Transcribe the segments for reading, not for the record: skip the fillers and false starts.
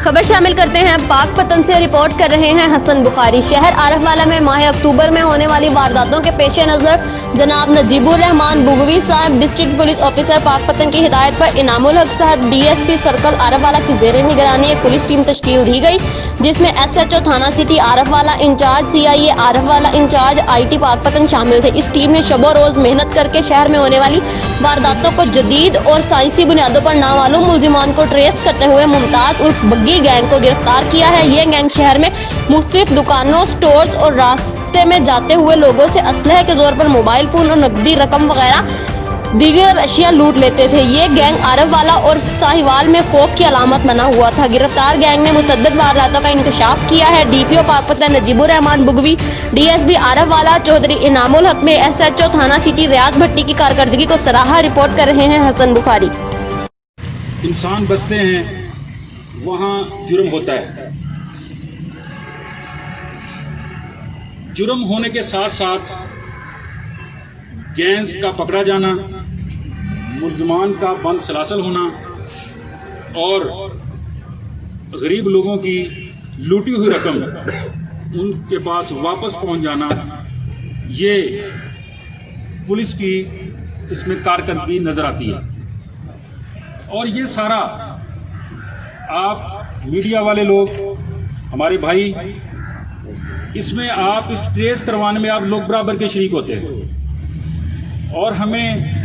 खबर शामिल करते हैं पाकपतन से। रिपोर्ट कर रहे हैं हसन बुखारी। शहर आरफवाला में माह अक्टूबर में होने वाली वारदातों के पेश नजर जनाब नजीबुर रहमान बुगवी साहब डिस्ट्रिक्ट पुलिस ऑफिसर पाकपतन की हिदायत पर इनामुल हक साहब DSP सर्कल आरफवाला की जेर निगरानी एक पुलिस टीम तश्कील दी गई, जिसमें SHO थाना city Arifwala incharge, CIA Arifwala incharge, IT Pakpattan शामिल थे। इस टीम ने शबो रोज मेहनत करके शहर में होने वाली वारदातों को जदीद और साइंसी बुनियादों पर नामालूम मुलजिमान को ट्रेस करते हुए मुमताज उर्फ बग्गी गैंग को गिरफ्तार किया है। ये गैंग शहर में मुख्तलिफ दुकानों, स्टोर्स और रास्ते में जाते हुए लोगों से असलहे के तौर पर मोबाइल फोन और नकदी रकम वगैरह दीगर अशिया लूट लेते थे। ये गैंग आरफवाला और साहिवाल में खौफ की अलामत बना हुआ था। गिरफ्तार गैंग ने मुतअद्दिद वारदातों का इंकशाफ किया है। DPO पाकपतन नजीबुर रहमान बुगवी, DSP आरफवाला चौधरी इनामुल हक में SHO थाना सिटी रियाज भट्टी की कारकर्दगी को सराहा। रिपोर्ट कर रहे हैं हसन बुखारी। इंसान बसते हैं वहाँ जुर्म होता है। जुर्म होने के साथ साथ गैंग्स का पकड़ा जाना, मुल्ज़िमान का बंद सलासल होना और गरीब लोगों की लूटी हुई रकम उनके पास वापस पहुंच जाना, ये पुलिस की इसमें कारकर्दगी नजर आती है। और ये सारा आप मीडिया वाले लोग, हमारे भाई, इसमें आप इस ट्रेस करवाने में आप लोग बराबर के शरीक होते हैं और हमें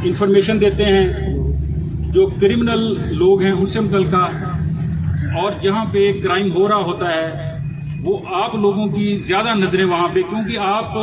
इंफॉर्मेशन देते हैं जो क्रिमिनल लोग हैं उनसे मुतल्लिका, और जहाँ पे क्राइम हो रहा होता है वो आप लोगों की ज़्यादा नज़रें वहाँ पे, क्योंकि आप